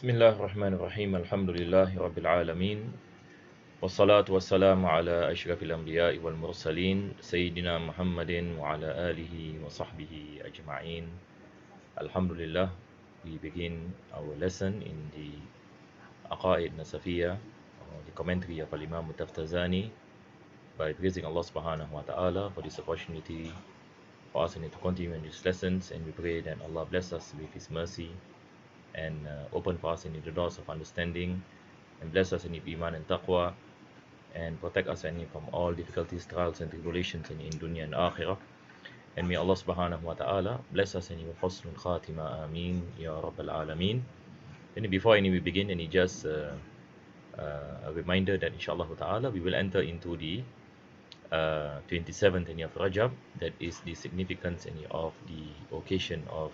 بسم الله الرحمن الرحيم الحمد لله رب العالمين والصلاة والسلام على أشرف الأنبياء والمرسلين سيدنا محمد وعلى آله وصحبه أجمعين. Alhamdulillah, we begin our lesson in the Aqaid Nasafiyyah, the commentary of Imam Taftazani, by praising Allah subhanahu wa ta'ala for this opportunity for us to continue in these lessons, and we pray that Allah bless us with His mercy and open for us in the doors of understanding, and bless us in iman and taqwa, and protect us from all difficulties, trials and tribulations in dunya and akhirah. And may Allah subhanahu wa ta'ala bless us in husnul khatima, ameen ya rabbal alameen. Then before we begin, just a reminder that inshallah ta'ala we will enter into the 27th of Rajab, that is the significance of the occasion of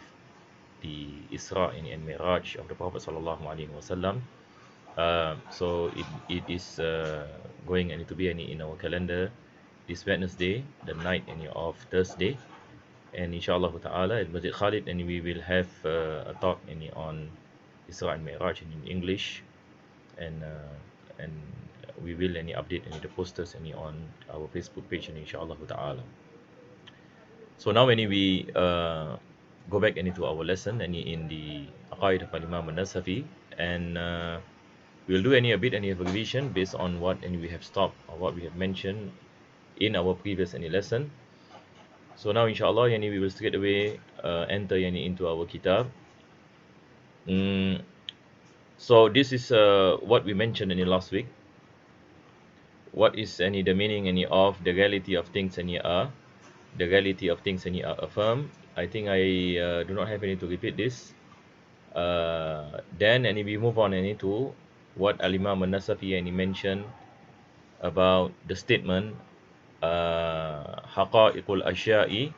the Isra and Miraj of the Prophet sallallahu alaihi wasallam. So it is going to be in our calendar this Wednesday, the night of Thursday, and inshallah ta'ala at Masjid Khalid, and we will have a talk on Isra and Miraj in English, and we will update the posters on our Facebook page, inshallah ta'ala. So now when we go back into our lesson in the Aqaid of Imam Nasafi, and we'll do a bit of revision based on what we have stopped or what we have mentioned in our previous lesson. So now inshallah we will straight away enter into our kitab. So this is what we mentioned in the last week. What is the meaning of the reality of things are? The reality of things are affirmed. I think I do not have any to repeat this. Then we move on to what Al-Imam Nasafi mentioned about the statement Haqa'iqul Ashya'i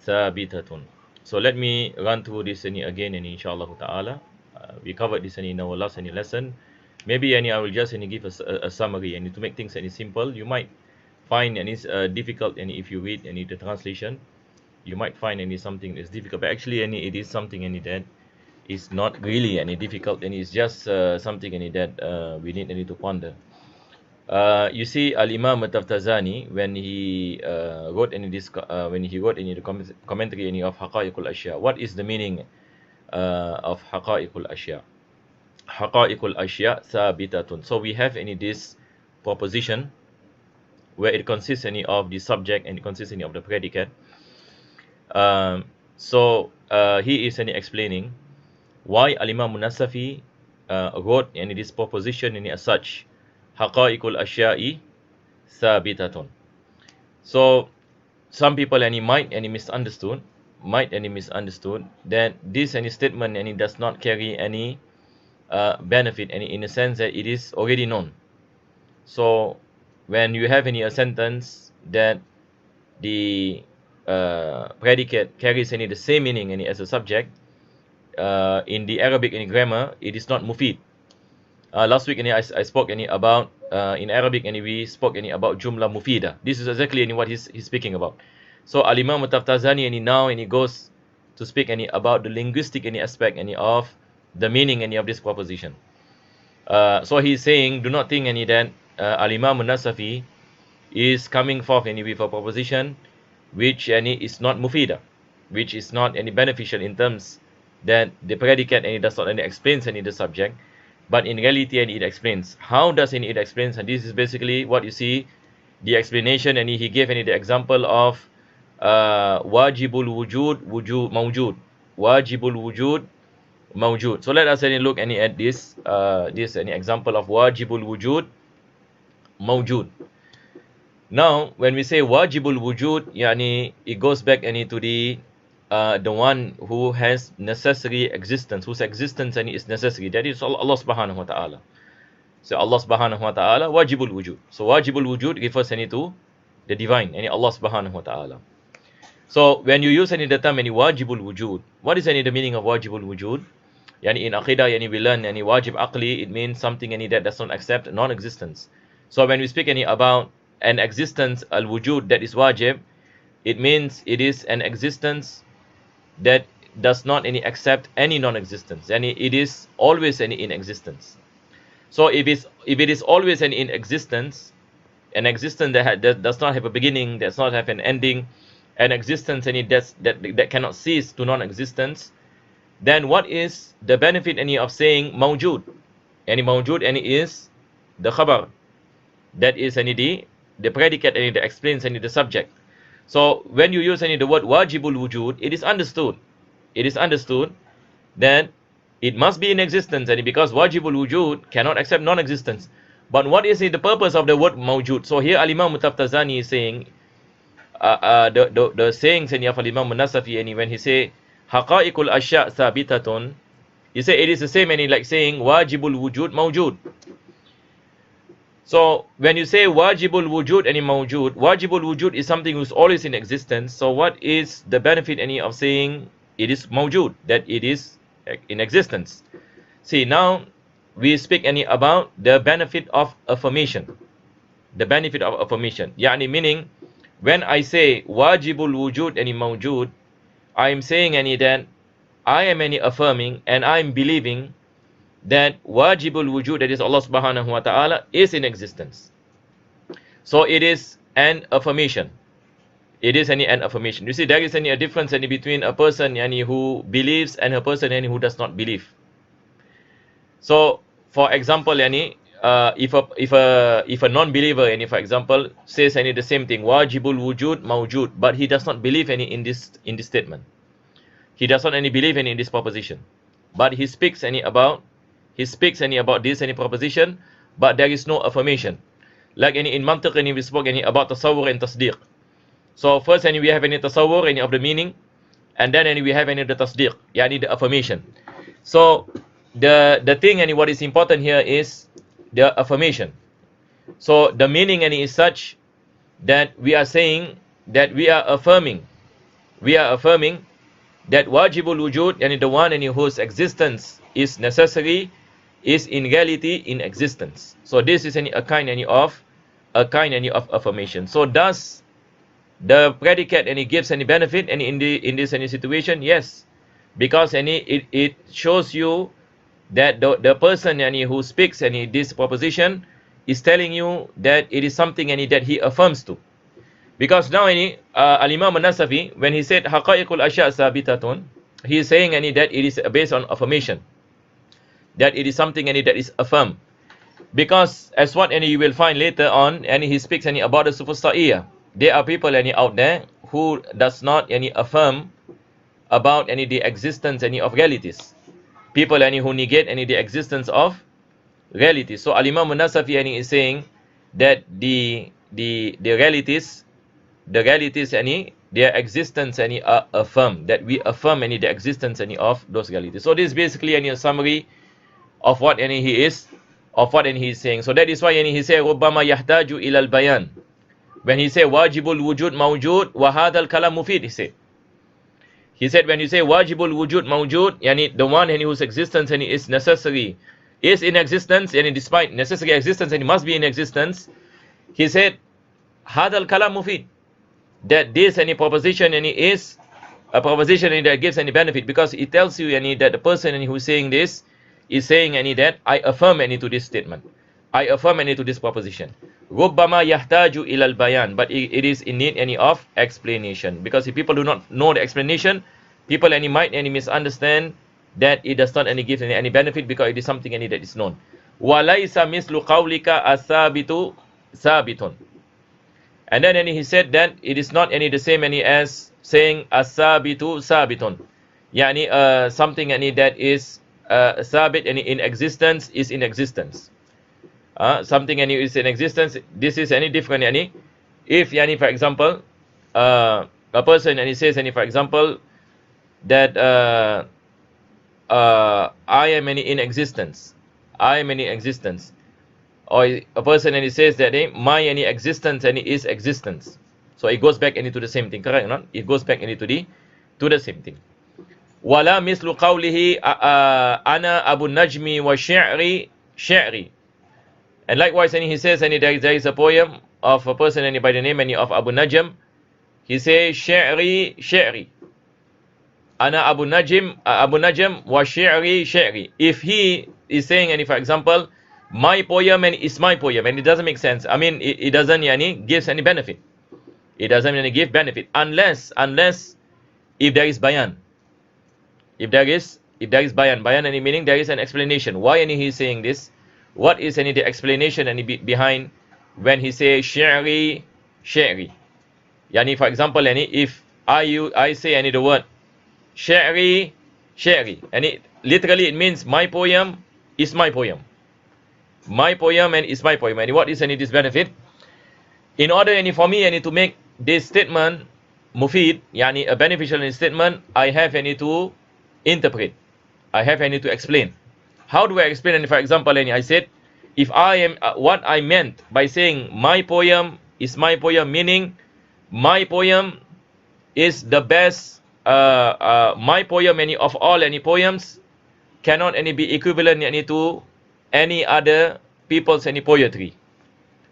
Thabitatun. So let me run through this again, inshallah ta'ala. We covered this in our last lesson. Maybe I will just give a summary, and to make things simple. You might find it's difficult, and if you read the translation, you might find something that's difficult, but actually it is something that is not really difficult, and it's just something that we need to ponder. You see, Al-Imam Taftazani, when he wrote the commentary of Haqa'iqul Ashya, what is the meaning of Haqa'iqul Ashya? Haqa'iqul Ashya Thabitatun. So we have this proposition where it consists of the subject and it consists of the predicate. So he is explaining why Al-Imam Nasafi wrote this proposition as such, Haqa'iqul Ashya'i Thabitatun. So some people might misunderstood that this statement does not carry any benefit, in a sense that it is already known. So when you have a sentence that the predicate carries the same meaning as a subject, in the Arabic grammar, it is not mufid. Last week I spoke about in Arabic, we spoke about jumla mufida. This is exactly what he's speaking about. So Al-Imam Taftazani now he goes to speak about the linguistic aspect of the meaning of this proposition. So he's saying, do not think that Al-Imam Nasafi is coming forth with a proposition which is not mufida, which is not beneficial in terms that the predicate does not explains the subject, but in reality it explains. How does it explains? And this is basically what you see the explanation, and he gave the example of wajibul wujud mawjud, wajibul wujud mawjud. So let us look at this example of wajibul wujud mawjud. Now, when we say wajibul wujud, it goes back to the one who has necessary existence, whose existence is necessary. That is Allah subhanahu wa ta'ala. So Allah subhanahu wa ta'ala, wajibul wujud. So wajibul wujud refers to the divine, Allah subhanahu wa ta'ala. So when you use the term wajibul wujud, what is the meaning of wajibul wujud? In Aqidah, we learn wajib aqli, it means something that does not accept non-existence. So when we speak about an existence, al-wujud, that is wajib, it means it is an existence that does not any accept any non-existence, and it is always any in existence. So if it is always an in existence, an existence that does not have a beginning, does not have an ending, an existence any that cannot cease to non-existence, then what is the benefit any of saying mawjud? Any mawjud any is the khabar, that is any the predicate any that explains any the subject. So when you use any the word wajibul wujud, it is understood that it must be in existence, and because wajibul wujud cannot accept non-existence. But what is the purpose of the word mawjud? So here Al-Imam Mutaftazani is saying the sayings of Al-Imam Nasafiyyah, when he say haqa'iqul ashya' thabitatun, he say it is the same and like saying wajibul wujud mawjud. So when you say wajibul wujud and mawjud, wajibul wujud is something who's always in existence. So what is the benefit any of saying it is mawjud, that it is in existence? See, now we speak any about the benefit of affirmation. The benefit of affirmation, yani meaning when I say wajibul wujud and mawjud, I am saying any that I am any affirming and I am believing that wajibul wujud, that is Allah subhanahu wa ta'ala, is in existence. So it is an affirmation. It is an affirmation. You see, there is a difference between a person who believes and a person who does not believe. So for example, if a non-believer for example says the same thing, wajibul wujud mawjud, but he does not believe in this statement. He does not believe in this proposition, but he speaks about this proposition, but there is no affirmation. Like in mantiq we spoke about tasawwur and tasdiq. So first we have tasawwur of the meaning, and then we have the tasdiq, the affirmation. So the thing what is important here is the affirmation. So the meaning is such that we are saying that we are affirming that wajibul wujud, the one whose existence is necessary, is in reality in existence. So this is a kind of affirmation. So does the predicate gives any benefit in this situation? Yes, because it shows you that the person who speaks this proposition is telling you that it is something that he affirms to. Because now Al-Imam Nasafi, when he said haqa'iqul ashya' thabitatun, he is saying that it is based on affirmation, that it is something that is affirmed. Because as what you will find later on, he speaks about the sufusta'iyah. There are people out there who does not affirm about the existence of realities. People who negate the existence of reality. So Al-Imam Nasafi is saying that the realities their existence are affirmed, that we affirm the existence of those realities. So this is basically a summary of what he is saying. So that is why he say rubbama yahtaju ila al-bayan. When he say wajibul wujud mawjud wa hadha al-kalam mufid, he said when you say wajibul wujud mawjud, the one whose existence is necessary, is in existence, despite necessary existence must be in existence, he said hadha al-kalam mufid, that this proposition is a proposition that gives benefit, because it tells you that the person who is saying this is saying that I affirm to this statement, I affirm to this proposition. Rubbama yahtaju ila al-bayan, but it is in need of explanation, because if people do not know the explanation, people might misunderstand that it does not give any benefit, because it is something that is known. Walaysa mislu qawlika as-sabitu sabitun. And then he said that it is not the same as saying as-sabitu sabitun, something that is sabit in existence is in existence. Something is in existence, this is different. If for example a person says for example that I am in existence, or a person says that my existence is existence. So it goes back to the same thing, correct or not? It goes back to the same thing. Wala mislu qawlihi ana abu najmi wa shi'ri. And likewise he says there is a poem of a person by the name of Abu Najm. He says shi'ri. ana Abu Najm wa shi'ri. If he is saying, and for example, my poem and is my poem, and it doesn't make sense. I mean, it doesn't gives any benefit. It doesn't give benefit unless if there is bayan. If there is bayan, any meaning there is an explanation. Why he is saying this? What is the explanation behind when he say shi'ri? Yani for example, if I say the word shi'ri, and literally it means my poem is my poem. My poem and is my poem. And what is this benefit? In order for me to make this statement mufid, yani a beneficial statement, I have to interpret. I have to explain. How do I explain? And for example, I said, if I am what I meant by saying my poem is my poem, meaning my poem is the best. My poem of all poems cannot be equivalent to any other people's poetry.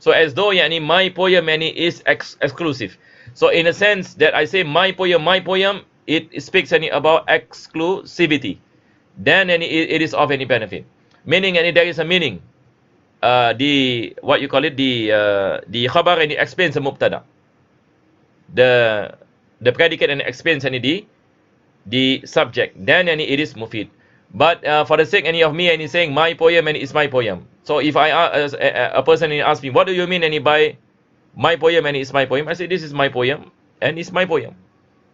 So as though my poem is exclusive. So in a sense that I say my poem, it speaks about exclusivity. Then it is of any benefit. Meaning there is a meaning. The what you call it, the khabar explains the mubtada. The predicate explains the subject. Then it is mufid. But for the sake of me saying my poem is my poem. So if a person asks me, what do you mean by my poem and is my poem? I say this is my poem and it's my poem.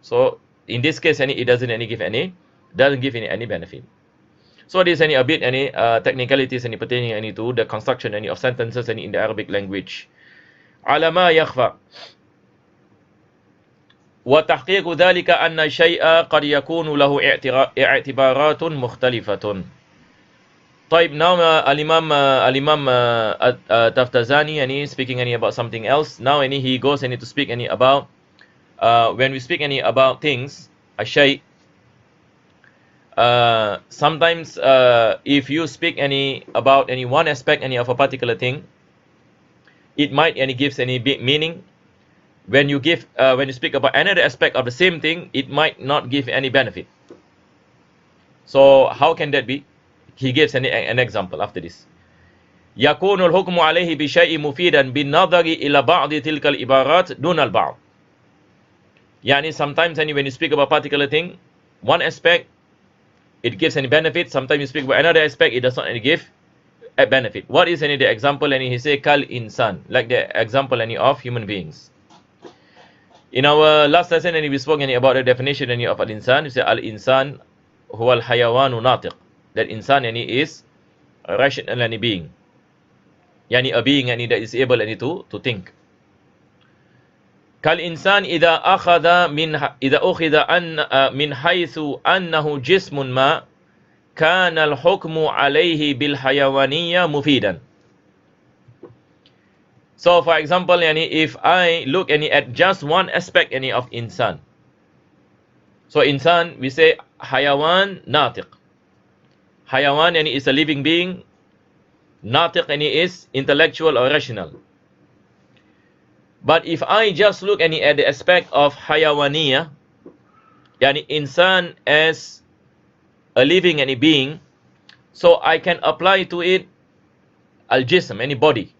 So in this case it doesn't give any benefit. So this a bit technicalities pertaining to the construction of sentences in the Arabic language. على ما يخفى وتحقيق ذلك أن الشيء قد يكون له اعتبارات مختلفة. طيب, now Al-Imam Taftazani speaking about something else. Now he goes to speak about when we speak about things, الشيء. Sometimes if you speak about one aspect of a particular thing, it might gives big meaning. When you speak about another aspect of the same thing, it might not give any benefit. So how can that be? He gives an example after this. يكون الحكم عليه بالشيء مفيدا بالنظر إلى بعض تلك العبارات دون البعض. يعني sometimes when you speak about a particular thing, one aspect it gives any benefit. Sometimes you speak about another aspect, it does not give a benefit. What is the example? And he say kal-insaan, like the example of human beings. In our last lesson, we spoke about the definition of al-insaan. We say al-insaan huwa al-haywaanun naatiq. That insaan is a rational being. Yani a being that is able to think. كالإنسان إذا أخذ من حيث أنه جسم ما كان الحكم عليه بالحيوانية مفيدا. So for example, if I look at just one aspect of insan. So insan, we say hayawaan naatiq. Hayawaan is a living being. Naatiq is intellectual or rational. But if I just look at the aspect of haywaaniyah, insan as a living being, so I can apply to it al-jism, body.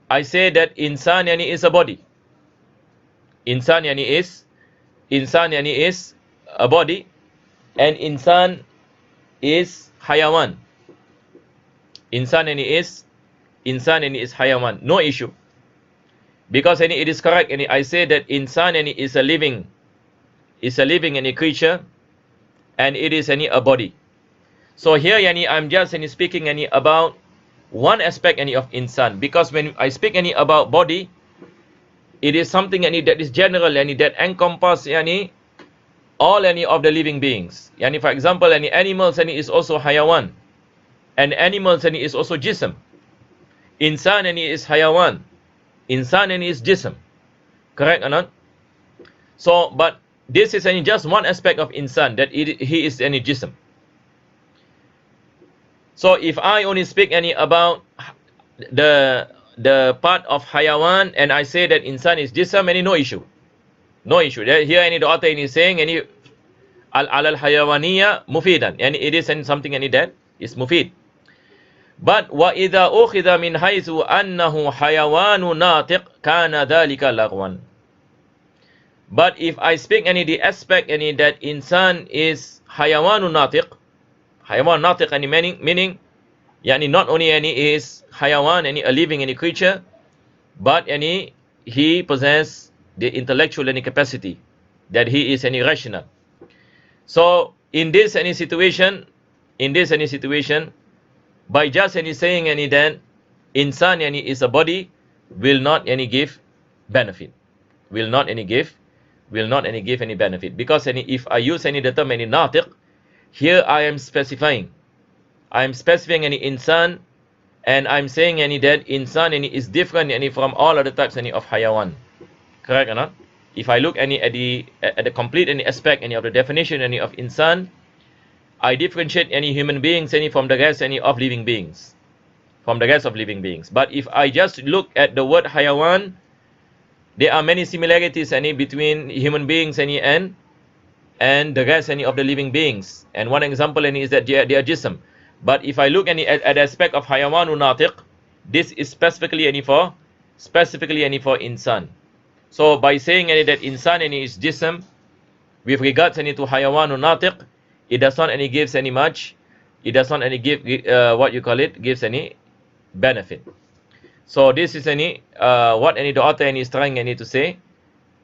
I say that insan is a body. Insan is a body, and insan is hayawaan. Insan is hayawaan. No issue. Because it is correct, I say that insan is a living creature, and it is a body. So here I'm just speaking about one aspect of insan, because when I speak about body, it is something that is general, that encompasses all of the living beings. For example, animals is also hayawaan, and animals is also jism. Insan is hayawaan. Insan is jism. Correct or not? So, but this is just one aspect of insan, that he is jism. So if I only speak about the part of hayawaan, and I say that insan is jism, no issue. No issue. Here any the author is saying any على الحيوانية مفيدا, and it is something any that is مفيد. But وإذا أخذ من حيث أنه حيوان ناطق كان ذلك لغوا. But if I speak any the aspect any that insan is haywaanun naatiq, haywan naatiq any meaning yani not only any is hayawan any a living any creature, but any he possess the intellectual any capacity, that he is any rational. So in this any situation, by just any saying any then insan any is a body will not any give benefit, will not any give any benefit, because any if I use any the term any naatiq, here I am specifying any insan, and I'm saying any that insan any is different any from all other types any of hayawan. Correct or not? If I look any at the complete any aspect any of the definition any of insan, I differentiate any human beings any from the rest any of living beings, But if I just look at the word hayawan, there are many similarities any between human beings any and the rest any of the living beings. And one example any is that they are jism. But if I look any at the aspect of haywaanun naatiq, this is specifically any for insan. So by saying any that insan any is jism, with regards any to haywaanun naatiq, it does not any gives any much. It does not any give gives any benefit. So this is any what any the author any is trying any to say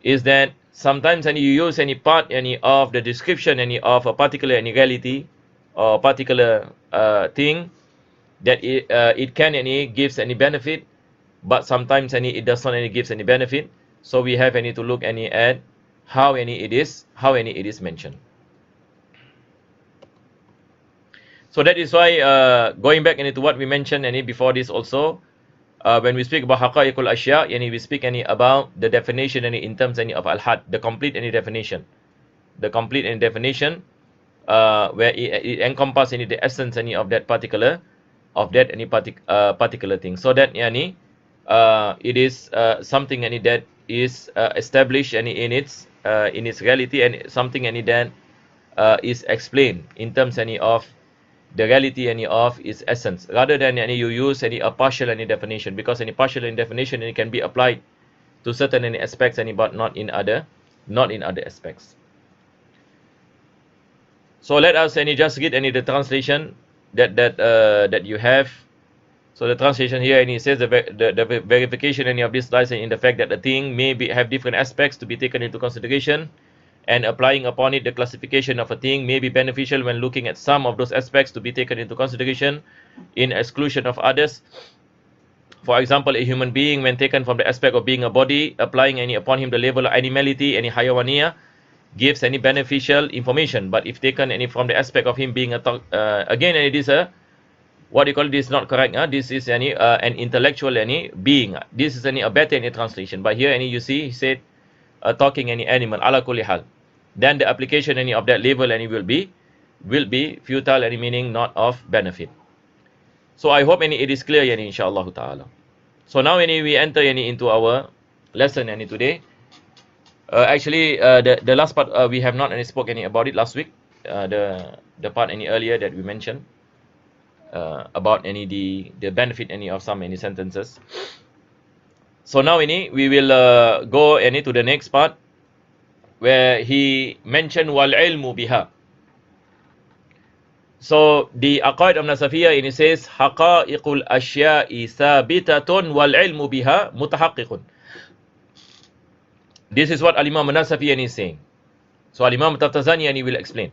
is that sometimes any you use any part any of the description any of a particular any reality or particular thing, that it can any gives any benefit, but sometimes any it does not any gives any benefit. So we have any to look any at how any it is mentioned. So that is why going back into what we mentioned any before this also, when we speak about haqa'iqul ashya, yani we speak any about the definition any in terms any of al-had, the complete any definition, where it encompasses any the essence any of that particular particular thing, so that yani it is something any that is established any in its reality, and something any that is explained in terms any of the reality any of its essence, rather than any you use any a partial any definition, because any partial any definition any can be applied to certain any aspects any but not in other aspects. So let us any just read any the translation that you have. So the translation here any says the verification any of this lies in the fact that the thing may have different aspects to be taken into consideration, and applying upon it the classification of a thing may be beneficial when looking at some of those aspects to be taken into consideration in exclusion of others. For example, a human being, when taken from the aspect of being a body, applying any upon him the level of animality, any haywaaniyah, gives any beneficial information. But if taken any from the aspect of him being again, it is a what you call this is not correct. This is any an intellectual any being. This is any a better any translation. But here any you see he said talking any animal ala kulli hal. Then the application any of that label any will be futile, any meaning not of benefit. So I hope any it is clear any inshallah ta'ala. So now any we enter any into our lesson any today. Actually the last part we have not any spoke any about it last week. The part any earlier that we mentioned about any the benefit any of some any sentences. So now any we will go any to the next part, where he mentioned wal ilmu biha. So the Aqaid Nasafiyyah in it says haqa'iqul ashya'i thabitatun wal ilmu biha mutahaqqiqun. This is what Al-Imam Nasafiyyah is saying. So Al-Imam Taftazani will explain.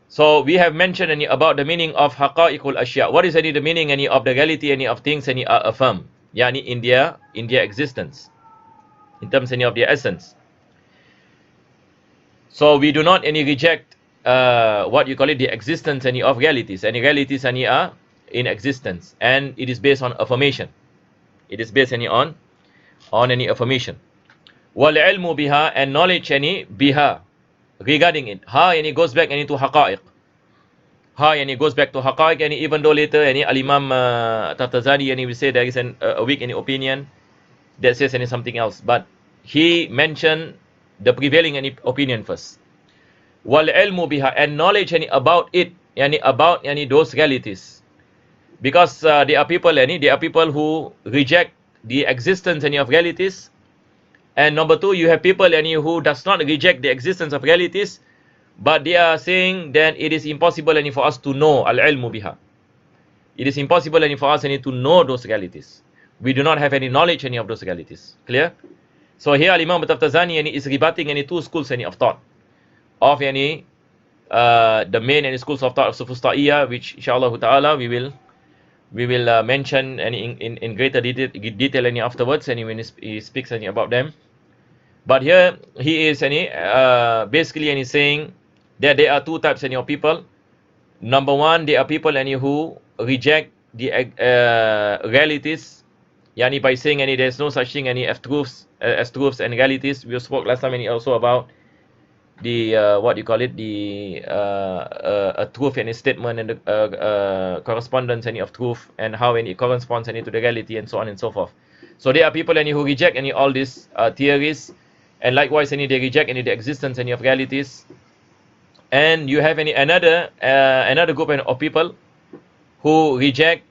So we have mentioned any about the meaning of haqa'iqul ashya. What is any the meaning any of the reality any of things any are affirmed, yani in their existence, in terms any of their essence. So we do not any reject what you call it the existence any of realities. Any realities any are in existence, and it is based on affirmation. It is based any on any affirmation. Wal ilmu biha, and knowledge any biha regarding it. Ha any goes back any to haqa'iq. Ha any goes back to haqa'iq, and even though later any Al-Imam Taftazani any will say there is a weak any opinion that says any something else, but he mentioned the prevailing opinion first. Wal ilmu biha, and knowledge about it, about those realities. Because there are people who reject the existence of realities. And number two, you have people who does not reject the existence of realities, but they are saying that it is impossible for us to know al-ilmu biha. It is impossible for us to know those realities. We do not have any knowledge of those realities. Clear? So here Imam Taftazani is rebutting two schools of thought of the main schools of thought of Sufusta'iyah, which inshallah ta'ala we will mention in greater detail afterwards when he speaks about them. But here he is basically saying that there are two types of people. Number one, there are people who reject the realities, by saying there is no such thing as truths and realities. We spoke last time also about the a truth and a statement and the correspondence of truth, and how it corresponds to the reality, and so on and so forth. So there are people who reject all these theories, and likewise they reject the existence of realities. And you have another group of people who reject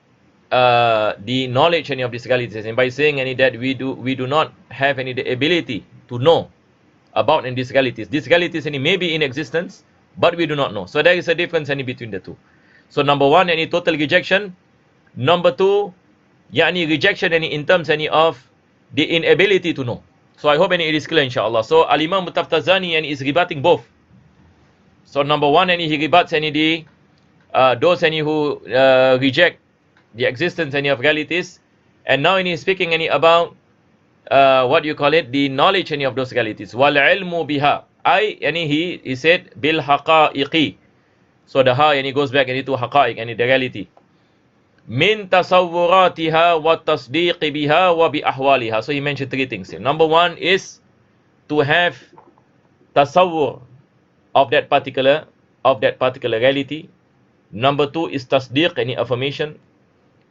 the knowledge of these realities, and by saying that we do not have the ability to know about these realities. These realities may be in existence, but we do not know. So there is a difference between the two. So number one, total rejection. Number two, rejection in terms of the inability to know. So I hope it is clear, inshallah. So Al-Imam Taftazani is rebutting both. So number one, he rebuts those who reject the existence of realities, and now he is speaking about the knowledge of those realities. Wal ilmu biha, he said bil haqaiqi. So the ha goes back to haqaiq, the reality. Min tasawwuratiha wa tasdiq biha wa bi ahwaliha. So he mentioned three things here. Number one is to have tasawwur of that particular reality. Number two is tasdiq, affirmation.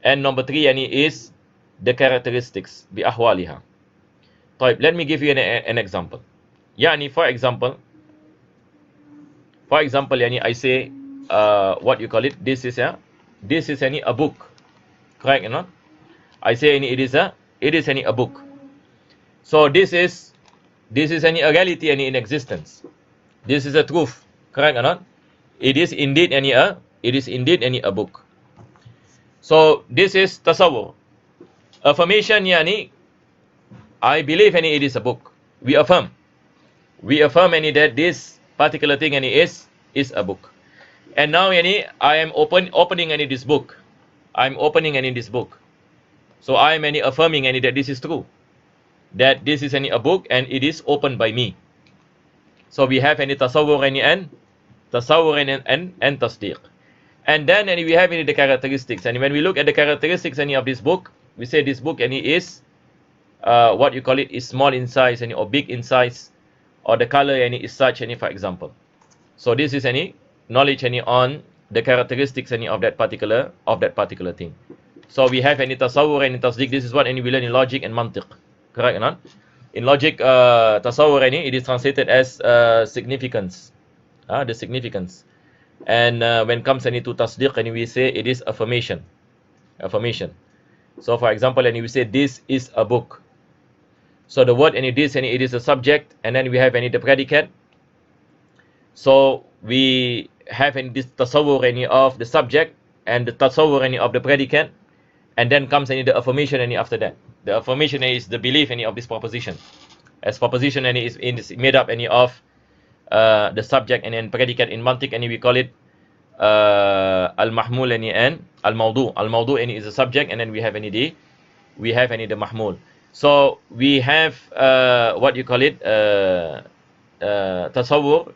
And number three is the characteristics, bi ahwaliha. Let me give you an example. For example, I say this is a book, correct or not? I say it is a book. So this is a reality in existence. This is a truth, correct or not? It is indeed a book. So this is tasawwur. Affirmation, I believe it is a book. We affirm that this particular thing is a book. And now I am opening this book. I'm opening this book. So I am affirming that this is true. That this is a book and it is opened by me. So we have tasawwur and tasdiq. And then we have the characteristics. And when we look at the characteristics of this book, we say this book is is small in size or big in size, or the color is such for example. So this is knowledge on the characteristics of that particular thing. So we have tasawwur and tasdiq. This is what we learn in logic and mantiq, correct or not? In logic, tasawwur it is translated as significance, the significance. And when it comes to tasdiq, we say it is affirmation. So for example, we say this is a book. So the word this it is a subject, and then we have the predicate. So we have this tasawwur of the subject and the tasawwur of the predicate, and then comes the affirmation after that. The affirmation is the belief of this proposition. As proposition is made up of the subject and then predicate in mantiq, and we call it al-mahmul and al-mawdu. Al-mawdu is the subject, and then we have the mahmul. So we have tasawwur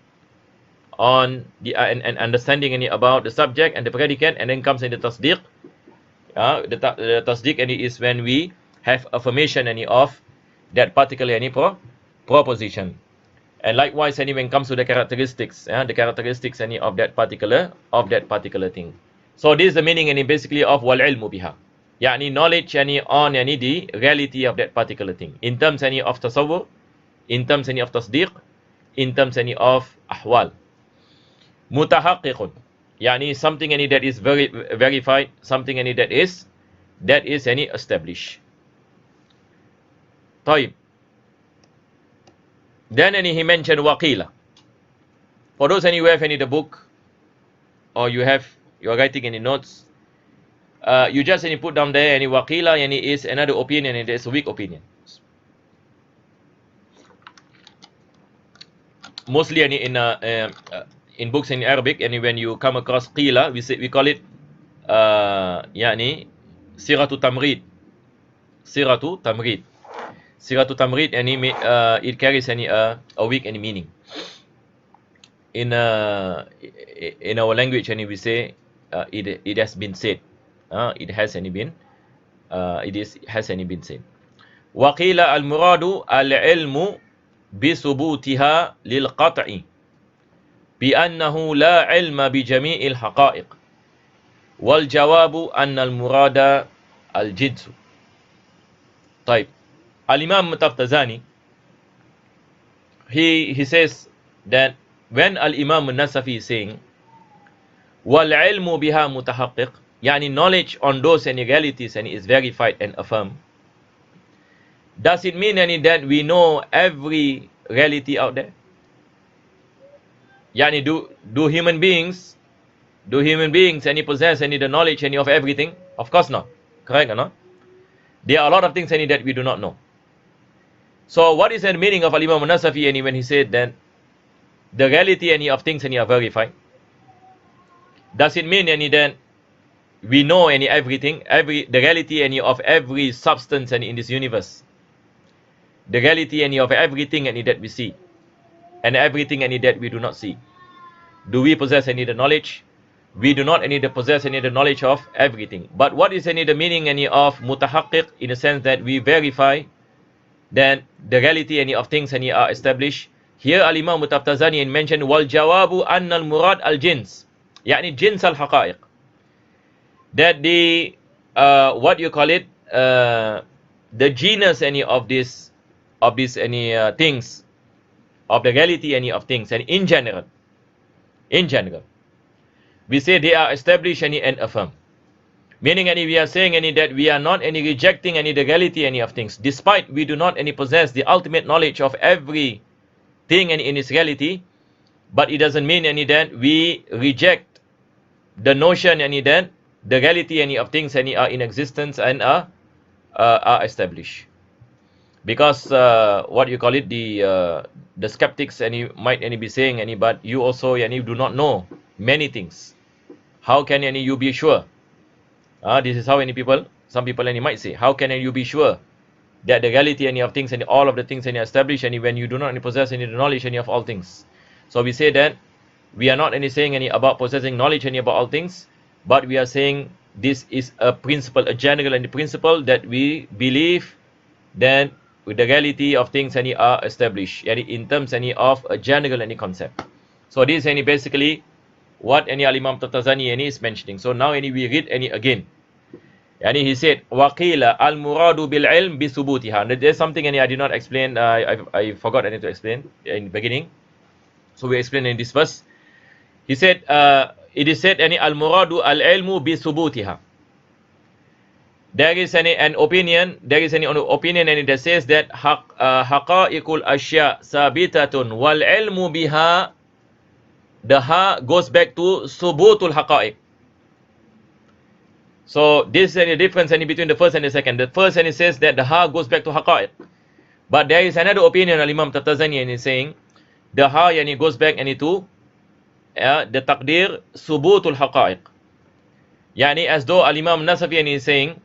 on the and understanding about the subject and the predicate, and then comes in the tasdiq. The tasdiq is when we have affirmation of that particular proposition. And likewise, when it comes to the characteristics, of that particular thing. So this is the meaning basically of wal ilmu biha. Knowledge on the reality of that particular thing. In terms of tasawwur, in terms of تصديق, in terms of أحوال. متحقق يعني something that is verified, something that is established. طيب. Then he mentioned وقيل. For those who have the book, or you are writing any notes, you just put down there وقيل is another opinion, and it is a weak opinion. Mostly in books in Arabic, and when you come across qila, we call it siratu tamrid. Siratu tamrid. Siratu tamrid, it carries a weak meaning. In our language, we say it has been said. It has been said. وقيل المراد العلم بثبوتها للقطع بأنه لا علم بجميع الحقائق والجواب أن المراد الجنس. طيب. الإمام الطبطزاني he says that when Al-Imam Nasafi is saying وَالْعِلْمُ بِهَا مُتَحَقِّق, knowledge on those realities is verified and affirmed, does it mean that we know every reality out there? Do human beings possess the knowledge of everything? Of course not. Correct or not? There are a lot of things that we do not know. So what is the meaning of Al-Imam Nasafi when he said that the reality of things are verified? Does it mean that we know everything, the reality of every substance in this universe, the reality of everything that we see, and everything that we do not see? Do we possess the knowledge? We do not possess the knowledge of everything. But what is the meaning of mutahaqqiq, in the sense that we verify that the reality of things are established? Here Al-Imam Tabtazani mentioned وَالْجَوَابُ أَنَّ الْمُرَادَ الْجِنْس, جنس الحقائق, that the what you call it, the genus of these things, of the reality of things, and in general we say they are established and affirmed. Meaning we are saying that we are not rejecting the reality of things, despite we do not possess the ultimate knowledge of every thing in its reality. But it doesn't mean that we reject the notion that the reality of things are in existence and are established. Because what you call it, the skeptics might be saying but you also do not know many things. How can you be sure? This is how some people might say, how can you be sure that the reality of things and all of the things are established when you do not possess the knowledge of all things? So we say that we are not saying about possessing knowledge about all things, but we are saying this is a principle, a general principle, that we believe that the reality of things are established in terms of a general concept. So this is basically what Al-Imam Tabtazani is mentioning. So now we read again. He said وَقِيلَ الْمُرَادُ بِالْعِلْمِ بِثُبُوتِهَا. There's something I did not explain, I forgot to explain in the beginning. So we explain in this verse. He said, it is said al-muradu al-ilmu bi-thubutiha. There is an opinion that says that haqa'iqul ashya sabitatun wal ilmu biha. The ha goes back to subutul haqa'iq. So this is a difference between the first and the second. The first says that the ha goes back to haqa'iq. But there is another opinion, Al-Imam Tabtazani is saying the ha goes back to the taqdir subutul haqa'iq. As though Al-Imam Nasafi is saying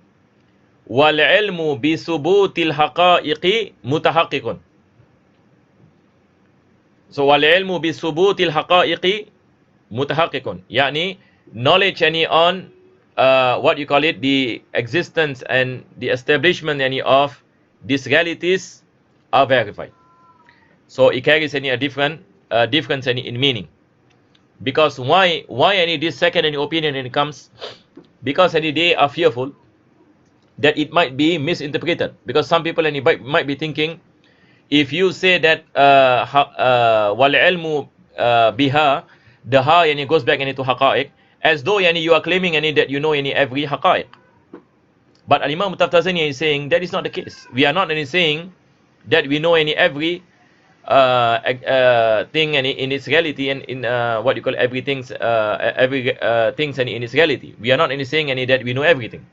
wal ilmu bi subutil haqa'iqi mutahaqqiqun. So wal ilmu bi subutil haqa'iqi mutahaqqiqun. Knowledge on what you call it, the existence and the establishment of these realities are verified. So it carries a difference in meaning. Because why this second opinion comes? Because they are fearful that it might be misinterpreted. Because some people might be thinking, if you say that wal ilmu biha, the ha yani goes back to haqa'iq, as though yani you are claiming that you know every haqa'iq. But Imam Taftazani is saying that is not the case. We are not saying that we know every thing in its reality, and in what you call everything's every things in its reality. We are not saying that we know everything,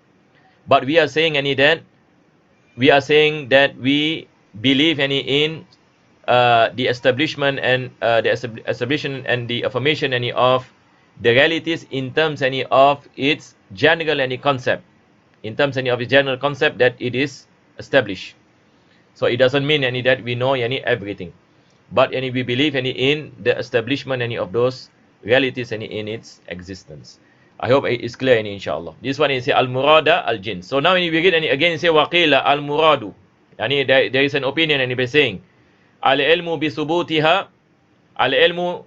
but we are saying that we believe in the establishment and the establishment and the affirmation of the realities in terms of its general concept, in terms of its general concept that it is established. So it doesn't mean that we know everything, but we believe in the establishment of those realities in its existence. I hope it is clear inshallah. This one is al-murada al-jins. So now when we read again say waqila al-muradu, there is an opinion by saying al-ilmu bi subutiha, al-ilmu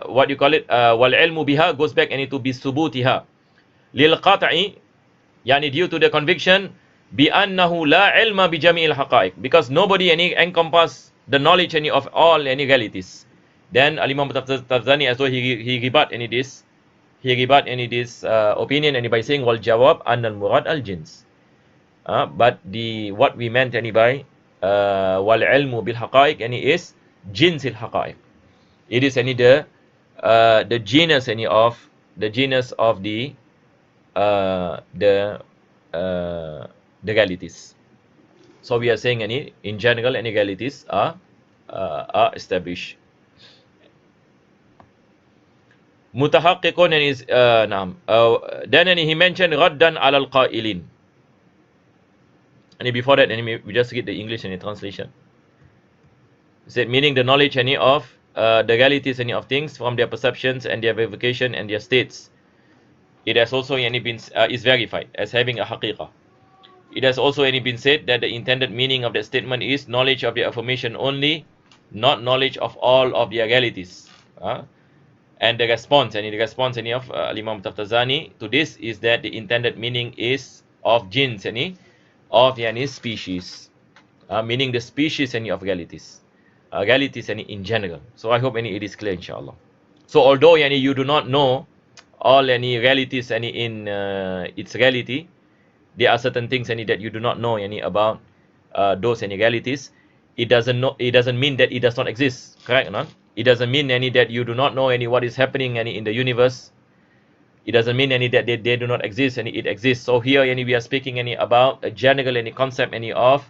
what you call it, wal ilmu biha goes back to bi subutiha lil qat'i, due to the conviction bi annahu la ilma bi jami'il haqa'iq, because nobody encompass the knowledge of all realities. Then Imam Taftazani, as though he rebut this opinion by saying wal jawab an al murad al jins, but what we meant by wal ilmu bil haqa'iq is jins al haqa'iq. It is the genus of the realities. So we are saying in general realities are established. Mutahaqqiqun is then he mentioned raddan ala al-qailin. And before that, we just read the English translation. He said, meaning the knowledge of the realities of things from their perceptions and their verification and their states. It has also been is verified as having a haqiqah. It has also been said that the intended meaning of that statement is knowledge of the affirmation only, not knowledge of all of their realities. And the response of Imam Taftazani to this is that the intended meaning is of jins, of species, meaning the species of realities, in general. So I hope it is clear inshallah. So although you do not know all realities in its reality, there are certain things that you do not know about those realities. It doesn't mean that it does not exist, correct or not? It doesn't mean that you do not know what is happening in the universe. It doesn't mean that they do not exist it exists. So here we are speaking about a general concept of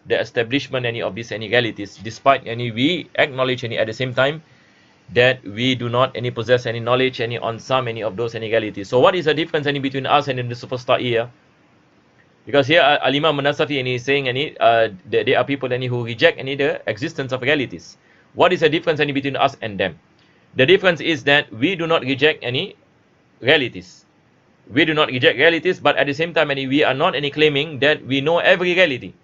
the establishment of these realities, despite we acknowledge at the same time that we do not possess any knowledge on some of those realities. So what is the difference between us and the Sufasta'iyah? Because here Al-Imam Nasafiyyah is saying there are people who reject the existence of realities. What is the difference between us and them? The difference is that we do not reject any realities. We do not reject realities, but at the same time we are not claiming that we know every reality.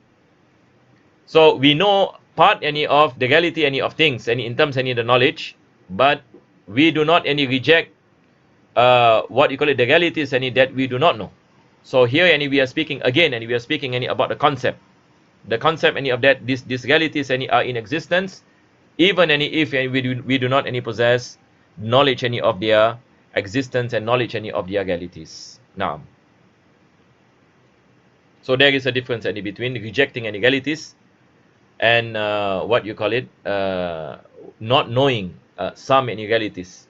So we know part of the reality of things in terms of the knowledge, but we do not reject what you call it, the realities that we do not know. So here we are speaking again we are speaking about the concept of that these realities are in existence, even if we do not possess knowledge of their existence and knowledge of their realities. Now, so there is a difference between rejecting any realities and what you call it, not knowing some realities.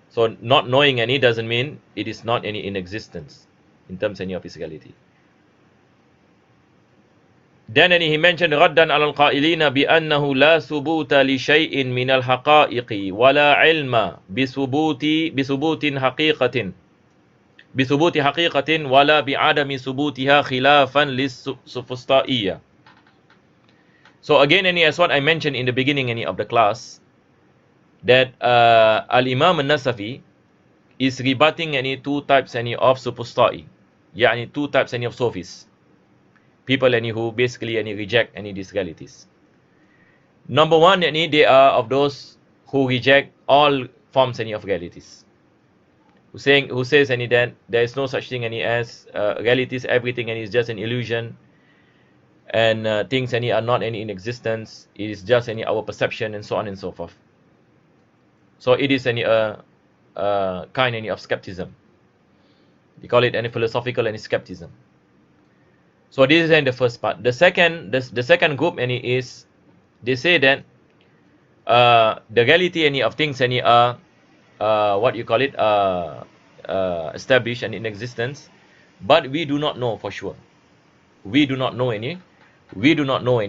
So not knowing doesn't mean it is not in existence in terms of its reality. Then he mentioned raddan ala al-qailina bi annahu la thubuta li shay'in min al-haqa'iqi wa la ilma bi thubuti haqiqatin wa la bi adami thubutiha khilafan lis-sufasta'iyya. So again as what I mentioned in the beginning of the class, that Al-Imam Nasafi is rebutting two types of sufasta'i, two types of sophists. People who basically reject these realities. Number one, they are of those who reject all forms of realities. Who says that there is no such thing as realities, everything is just an illusion. and things any are not any in existence. It is just any our perception and so on and so forth. So it is any kind any of skepticism. We call it any philosophical any skepticism. So this is in the first part. The second group any is they say that the reality any of things any are what you call it established and in existence, but we do not know for sure. We do not know any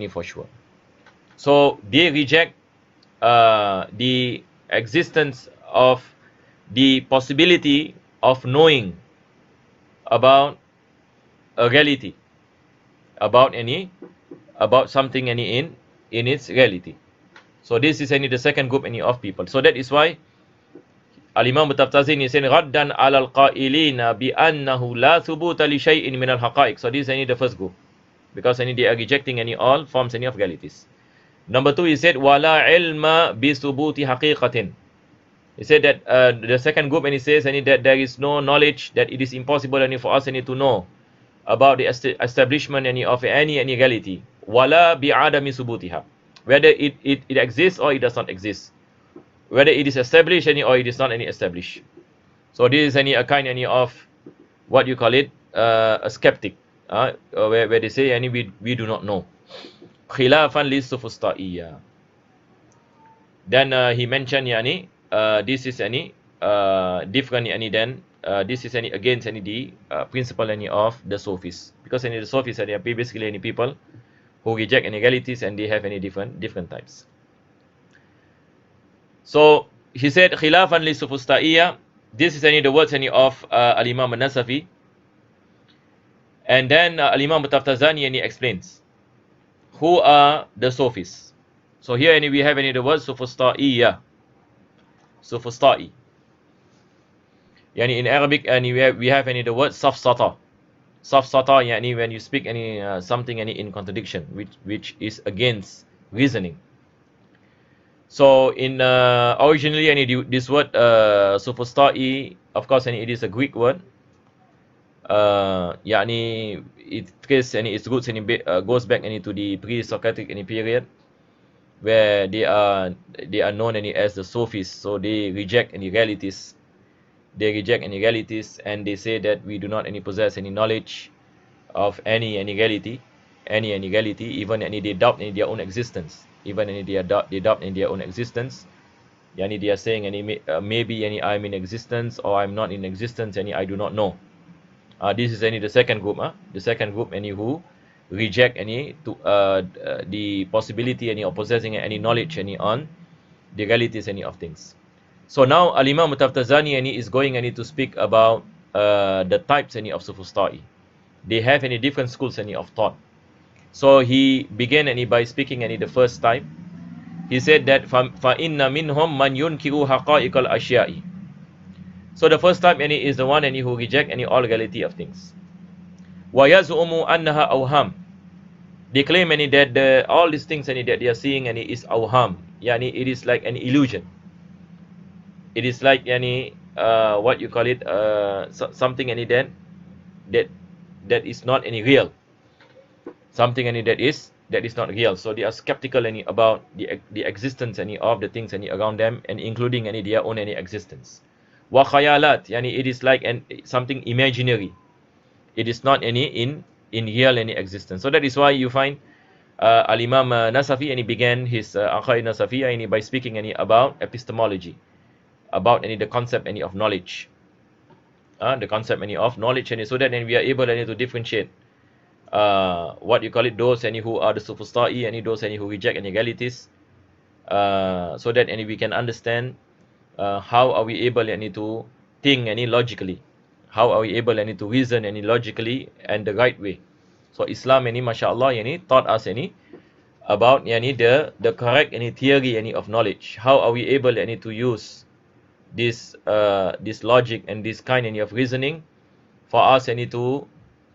for sure. So they reject the existence of the possibility of knowing about a reality, about something any in its reality. So this is any the second group any of people. So that is why Al-Imam Al-Taftazini is saying raddan ala al-qailina bi annahu la thubuta li shay'in min al-haqa'iq. So this is any the first group, because any they are rejecting any all forms any of realities. Number 2, he said wala ilma bi thubuti haqiqatin. He said that the second group, and he says any that there is no knowledge, that it is impossible any for us any to know about the establishment any of any reality. Wala bi adami subutiha, whether it exists or it does not exist, whether it is established any or it is not any established. So this is any a kind any of what you call it a skeptic, where they say any we do not know. Khilafan li sufusta'iyya. Then he mentioned yani this is any different any then this is any against any the principle any of the Sufis, because any the Sufis are basically any people who reject any realities, and they have any different types. So he said khilafan li sufusta'iyya. This is any the words any of Al-Imam Nasafi, and then Al-Imam Taftazani any explains who are the Sufis. So here any we have any the word sufusta'iyya, sufusta'i. Yani in Arabic and we have any the word safsata. Safsata yani when you speak any something any in contradiction, which is against reasoning. So in originally any this word sufusta'i, of course any it is a Greek word. Yani it traces any its roots any goes back any to the pre-Socratic any period, where they are known any as the Sufis. So they reject any realities. They reject any realities, and they say that we do not any possess any knowledge of any reality, any reality. Even any they doubt in their own existence. Even any they doubt in their own existence. Yani they are saying any maybe any I'm in existence or I'm not in existence. Any I do not know. This is any the second group. The second group any who reject any to the possibility any of possessing any knowledge any on the realities any of things. So now Al-Imam Taftazani any is going any to speak about the types any of Sufustai. They have any different schools any of thought. So he began any by speaking any the first type. He said that fa inna minhum man yunkiru haqa'iqal asya'i. So the first type any is the one any who reject any all reality of things. Wa yaz'umu annaha awham. They claim any that all these things any that they are seeing any is awham. Yani it is like an illusion. It is like any what you call it something any that is not any real. Something any that is not real. So they are skeptical any about the existence any of the things any around them, and including any their own any existence. Wa khayalat, yani it is like something imaginary. It is not any in real any existence. So that is why you find Al-Imam Nasafi and he began his Aqaid Nasafiyyah any by speaking any about epistemology, about any the concept any of knowledge, the concept any of knowledge, any so that any we are able any to differentiate what you call it those any who are the Sufustai, any those any who reject any realities, so that any we can understand how are we able any to think any logically, how are we able any to reason any logically and the right way. So Islam any mashallah any taught us any about any the correct any theory any of knowledge. How are we able any to use this logic and this kind any of reasoning for us any to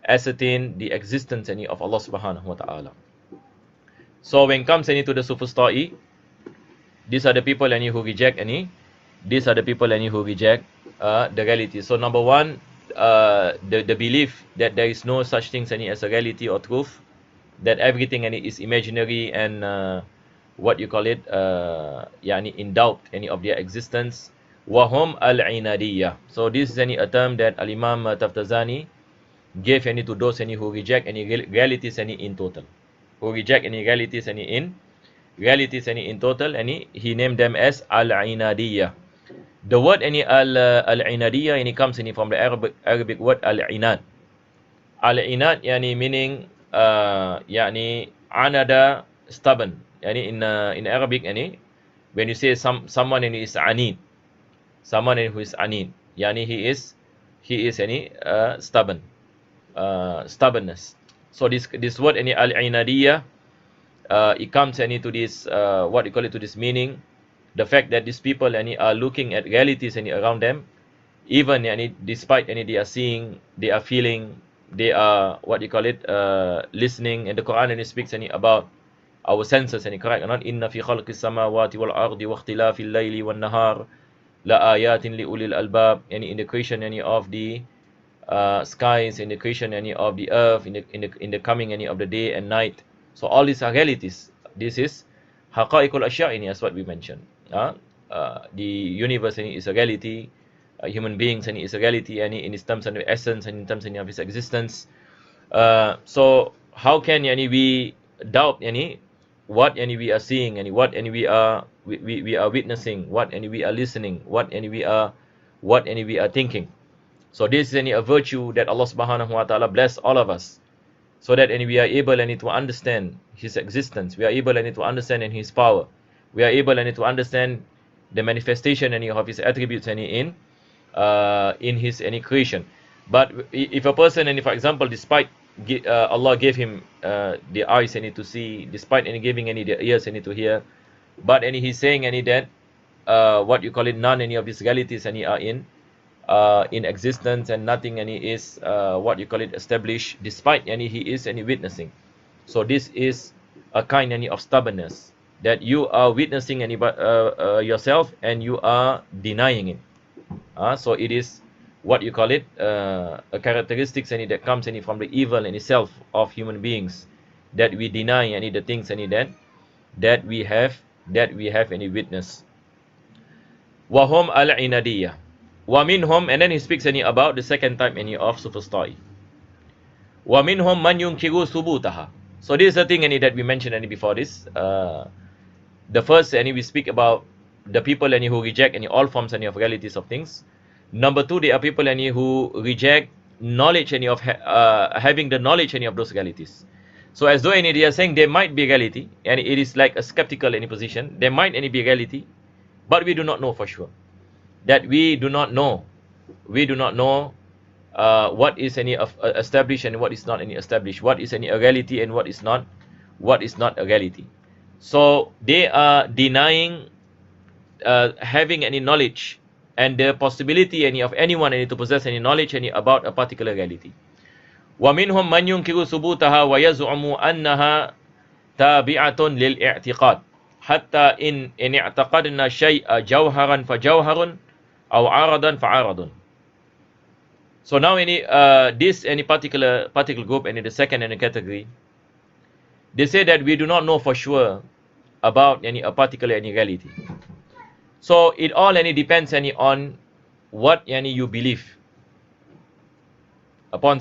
ascertain the existence any of Allah subhanahu wa ta'ala. So when comes any to the Sufustai, these are the people any who reject any, these are the people any who reject the reality. So number one, the belief that there is no such things any as a reality or truth. that everything is imaginary and what you call it, in doubt of their existence. Wahum al-inadiyah. So this is a term that Al-Imam Taftazani gave to those who reject any realities in total. Who reject any realities in total, and he named them as al-inadiyah. The word al-inadiyah comes from the Arabic word al-inad. Al-inad meaning anada, stubborn. In Arabic when you say someone is anid, someone who is anid, he is stubborn, stubbornness. So this word al-inadiyah, it comes to this what you call it, to this meaning, the fact that these people are looking at realities around them, even despite they are seeing, they are feeling, they are what you call it, listening. And the Quran speaks about our senses, correct or not? Inna fi khalqis samawati wal ardi wa ikhtilafil layli wan nahar la ayatin li ulil albab. In the creation of the skies, in the creation of the earth, in the coming of the day and night. So all these are realities. This is haqa'iqul ashya, as what we mentioned. The universe is a reality. Human beings is a reality, in its terms of essence and in terms of its existence. So how can we doubt what we are seeing, what we are witnessing, what we are listening, what we are thinking? So this is a virtue that Allah subhanahu wa ta'ala bless all of us, so that we are able to understand His existence. We are able to understand His power. We are able to understand the manifestation of His attributes in His creation. But if a person, for example, despite Allah gave him the eyes to see, despite giving the ears to hear, but he's saying that what you call it, none of these realities are in existence, and nothing is what you call it, established, despite he is witnessing. So this is a kind of stubbornness, that you are witnessing yourself and you are denying it. So it is what you call it, a characteristics that comes from the evil self of human beings, that we deny the things that we have witness. Wahum al-inadiyah. Wa minhum, and then he speaks about the second type of sophistry. Wa minhum man yunkiru subutaha. So this is the thing that we mentioned before this. The first, we speak about the people who reject all forms of realities of things. Number two, there are people who reject knowledge of having the knowledge of those realities. So as though they are saying there might be reality, and it is like a skeptical position. There might be reality, but we do not know for sure. That we do not know. We do not know what is established and what is not established. What is a reality and what is not a reality. So they are denying having any knowledge and the possibility of anyone to possess any knowledge about a particular reality. وَمِنْهُمْ مَنْ يُنْكِرُ ثُبُوتَهَا وَيَزْعُمُ أَنَّهَا تَابِعَةٌ لِلْإِعْتِقَادِ حَتَّى إِنْ اعْتَقَدْنَا الشَّيْءَ جَوْهَرًا فَجَوْهَرٌ أَوْ عَرَضًا فَعَرَضٌ. So now this particular group, the second category, they say that we do not know for sure about a particular reality. So it all depends on what you believe. Upon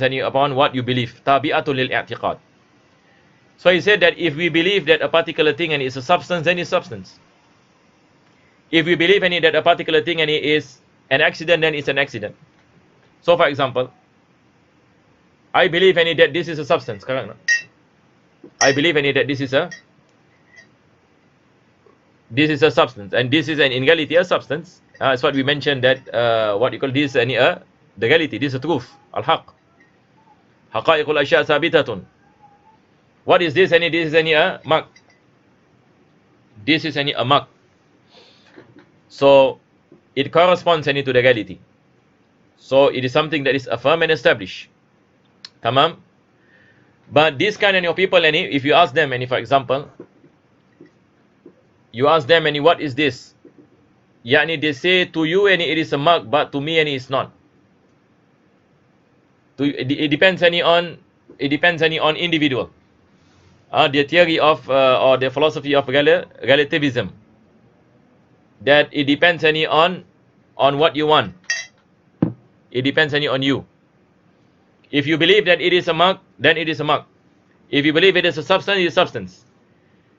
what you believe. Tabi'atul lil i'tiqad. So he said that if we believe that a particular thing is a substance, then it's substance. If we believe that a particular thing is an accident, then it's an accident. So for example, I believe that this is a substance, correct? I believe that this is a substance, and this is in reality a substance. That's what we mentioned, that what you call this the reality, this is the truth, al-haq. Haqa'iqul ashya sabitatun. What is this? This is a mark. This is a mark. So it corresponds to the reality. So it is something that is affirmed and established. Tamam. But this kind of people, if you ask them, for example, you ask them, what is this? They say to you, it is a mark, but to me, it's not. It depends on individual. the theory of or the philosophy of relativism, that it depends on what you want. It depends on you. If you believe that it is a mug, then it is a mug. If you believe it is a substance, it is substance.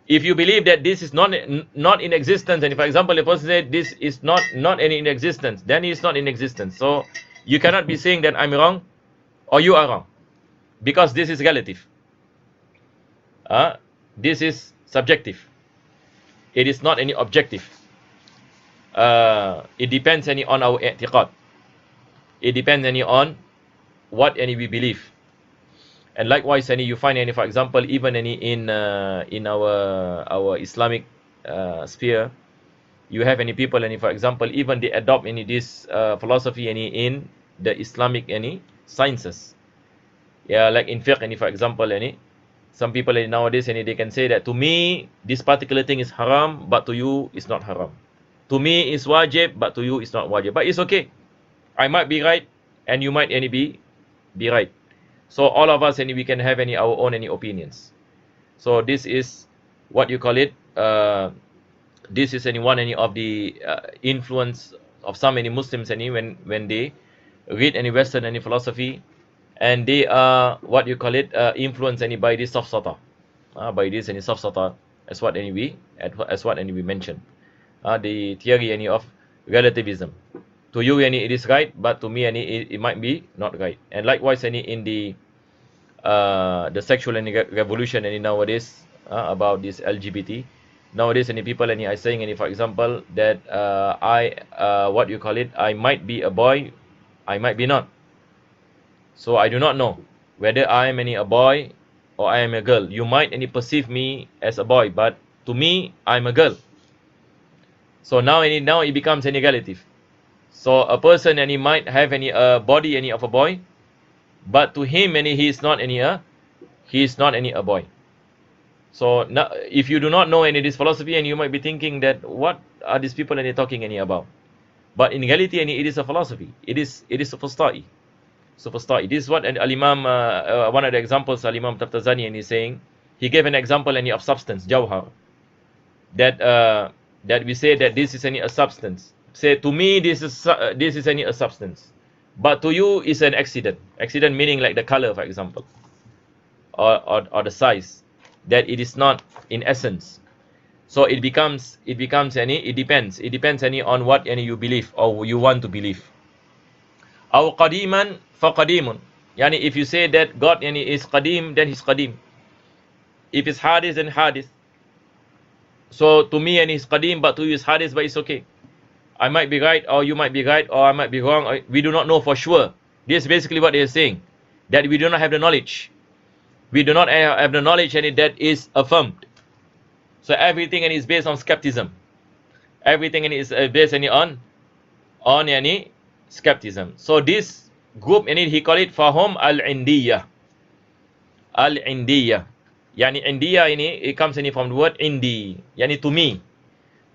If you believe that this is not in existence, and for example, a person said this is not any in existence, then it is not in existence. So you cannot be saying that I'm wrong or you are wrong, because this is relative. This is subjective. It is not any objective. It depends on our i'tiqad. It depends on what we believe. And likewise, you find for example, even in our Islamic sphere, you have people, for example, even they adopt this philosophy in the Islamic sciences. Yeah, like in fiqh, for example, some people nowadays they can say that to me this particular thing is haram, but to you it's not haram. To me it's wajib, but to you it's not wajib. But it's okay. I might be right and you might be right. So all of us we can have our own opinions. So this is what you call it. This is one of the influence of some Muslims when they read Western philosophy, and they are what you call it influenced by this safsata, by this safsata, as what we mentioned, the theory of relativism. To you it is right, but to me it might be not right. And likewise in the sexual revolution nowadays, about this LGBT. Nowadays people are saying for example that what you call it, I might be a boy, I might be not. So I do not know whether I am a boy or I am a girl. You might perceive me as a boy, but to me I'm a girl. So now it becomes relative. So a person he might have a body of a boy, but to him he is not a boy. So now, if you do not know this philosophy, and you might be thinking that what are these people talking about? But in reality it is a philosophy. It is a Superstai. This is what Al-Imam, one of the examples Al-Imam Taftazani is saying. He gave an example of substance, jawhar, that we say that this is a substance. Say to me this is a substance, but to you is an accident. Accident meaning like the color, for example, or the size, that it is not in essence. So it depends on what you believe or you want to believe. Aw qadiman fa qadimun. If you say that God is qadim, then he's qadim. If it's hadith, then hadith. So to me he's qadim, but to you is hadith, but it's okay. I might be right, or you might be right, or I might be wrong. We do not know for sure. This is basically what they are saying, that we do not have the knowledge. We do not have the knowledge that is affirmed. So everything is based on skepticism. Everything is based on skepticism. So this group he call it fahum al-indiyah. Al-indiyah. Indiyah it comes from the word indi. To me.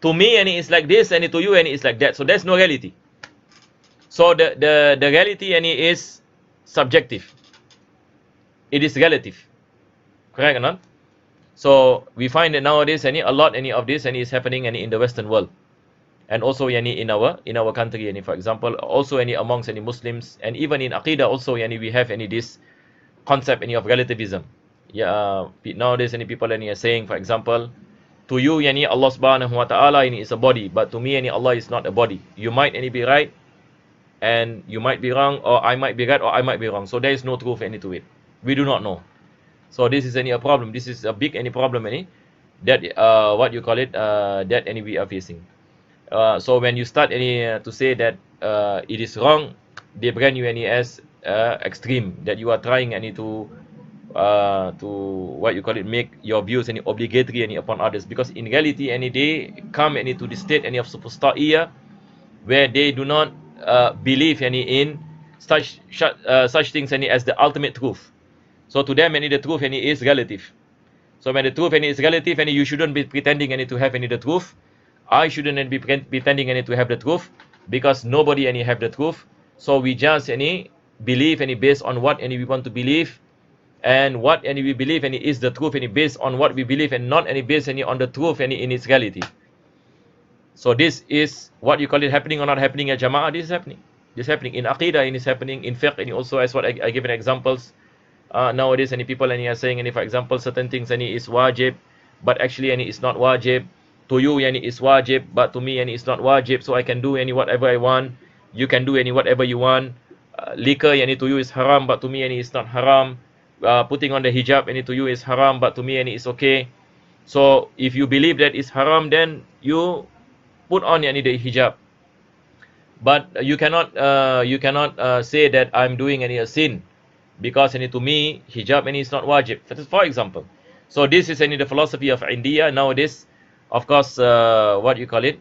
To me it's like this, and to you it's like that. So there's no reality. So the reality is subjective. It is relative. Correct or not? So we find that nowadays a lot of this is happening in the Western world, and also in our country, for example, also amongst Muslims, and even in Aqidah also we have this concept of relativism. Nowadays people are saying, for example, to you Allah subhanahu wa ta'ala is a body, but to me Allah is not a body. You might be right and you might be wrong, or I might be right or I might be wrong. So there is no truth to it. We do not know. So this is a problem. This is a big problem that what you call it, that we are facing. So when you start to say that it is wrong, they brand you as extreme, that you are trying to what you call it, make your views obligatory upon others, because in reality they come to the state of Superstai, where they do not believe in such things as the ultimate truth. So to them the truth is relative. So when the truth is relative, you shouldn't be pretending to have the truth. I shouldn't be pretending to have the truth, because nobody have the truth. So we just believe based on what we want to believe, and what any we believe any is the truth any based on what we believe and not any based any on the truth any in its reality. So this is what you call it happening or not happening at Jama'ah. This is happening. This is happening in Aqidah, and it's happening in fiqh, and also as what I give an examples. Nowadays, any people any are saying, any for example, certain things any is wajib, but actually any is not wajib. To you any is wajib, but to me any is not wajib. So I can do any whatever I want. You can do any whatever you want. Liquor any to you is haram, but to me any is not haram. Putting on the hijab any to you is haram, but to me any is okay. So if you believe that is haram, then you put on any the hijab. But you cannot say that I'm doing any a sin, because any to me hijab any is not wajib, for example. So this is any the philosophy of India nowadays. Of course, what you call it,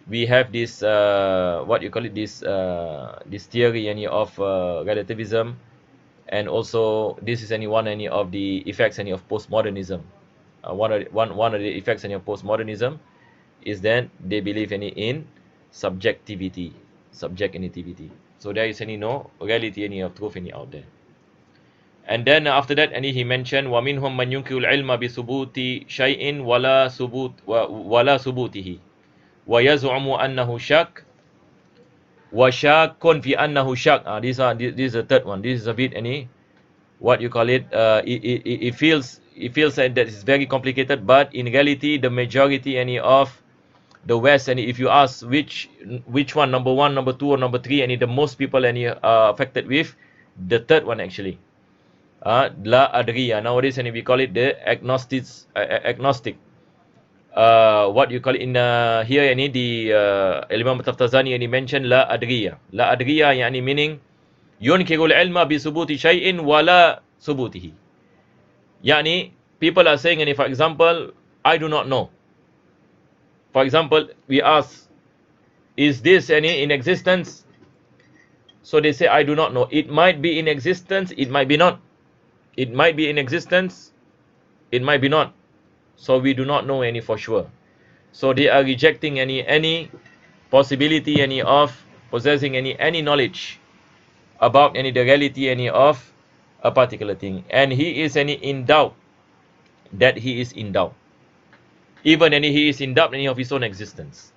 we have this what you call it, this theory any of relativism, and also this is any one any of the effects any of postmodernism. One of the effects any of postmodernism is that they believe any in subjectivity. So there is any no reality any of truth any out there. And then after that, and he mentioned وَمِنْهُمْ مَنْ يُنْكِرُ الْعِلْمَ بِثُبُوتِ شَيْءٍ وَلَا ثُبُوتِهِ وَيَزْعُمُ أَنَّهُ شَكٌّ وَشَاكٌّ فِي أَنَّهُ شَكٌّ. This is the third one. This is a bit any what you call it. It feels that it's very complicated, but in reality, the majority any of the West, and if you ask which one, number one, number two, or number three, and the most people any affected with the third one actually. La adriya. Nowadays, and we call it the agnostic. What you call it in here, any the Imam Taftazani, and he mentioned la adriya. La adriya, yani meaning yunkiru al-ilma bi subuti shay'in wala subutihi. Yani people are saying, and for example, I do not know. For example, we ask, is this any in existence? So they say, I do not know. It might be in existence, it might be not. It might be in existence, it might be not. So we do not know any for sure. So they are rejecting any possibility any of possessing any knowledge about any the reality any of a particular thing. And he is any in doubt that he is in doubt. Even any he is in doubt any of his own existence.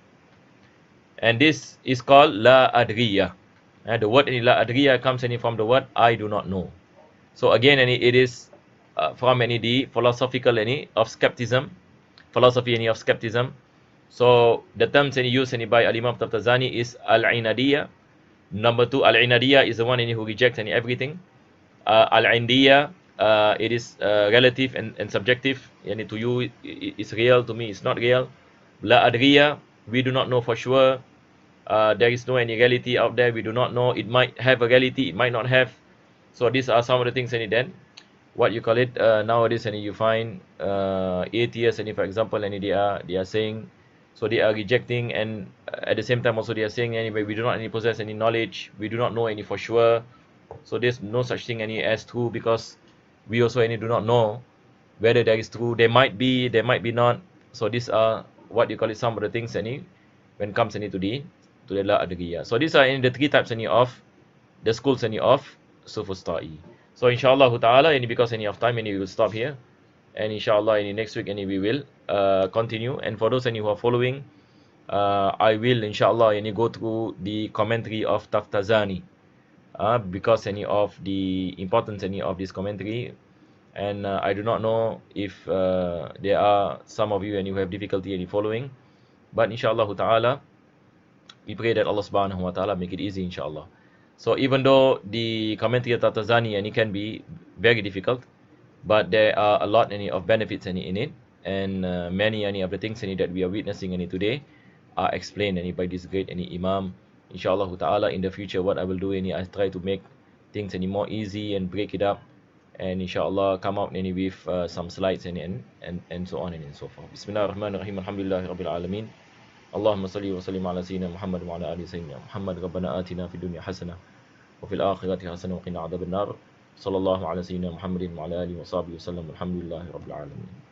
And this is called la adriya. And the word any la adriya comes any from the word I do not know. So again, any it is from any the philosophical any of skepticism, philosophy any of skepticism. So the terms any used any by Al-Imam Taftazani is al-inadiyya. Number two, al-inadiyya is the one any who rejects any everything. Al-indiyya, it is relative and subjective. Yani to you it's real, to me it's not real. La adriya, we do not know for sure. There is no any reality out there. We do not know. It might have a reality, it might not have. So these are some of the things any then what you call it nowadays, and you find atheists, and for example, and they are saying, so they are rejecting, and at the same time also they are saying anyway we do not any possess any knowledge, we do not know any for sure. So there's no such thing any as true, because we also any do not know whether there is true. There might be not. So these are what you call it some of the things any when it comes any to the la adriya. So these are any the three types any of the schools any of Sufustai. So inshallah ta'ala, any because any of time, any we will stop here, and inshallah any next week any we will continue. And for those any who are following, I will inshallah any go through the commentary of Taftazani, because any of the importance any of this commentary. And I do not know if there are some of you any who have difficulty any following, but inshallah ta'ala we pray that Allah subhanahu wa ta'ala make it easy inshallah. So even though the commentary of Taftazani and it can be very difficult, but there are a lot any of benefits any in it, and many any of the things any that we are witnessing any today are explained any by this great any Imam. Inshallah ta'ala in the future what I will do any I try to make things any more easy and break it up, and inshallah come out any with some slides and so on and so forth. Bismillahirrahmanirrahim. Alhamdulillahi rabbil alamin. اللهم صل وسلم على سيدنا محمد وعلى آل سيدنا محمد. ربنا آتنا في الدنيا حسنة وفي الآخرة حسنة وقنا عذاب النار. صلى الله على سيدنا محمد وعلى آله وصحبه وسلم. الحمد لله رب العالمين.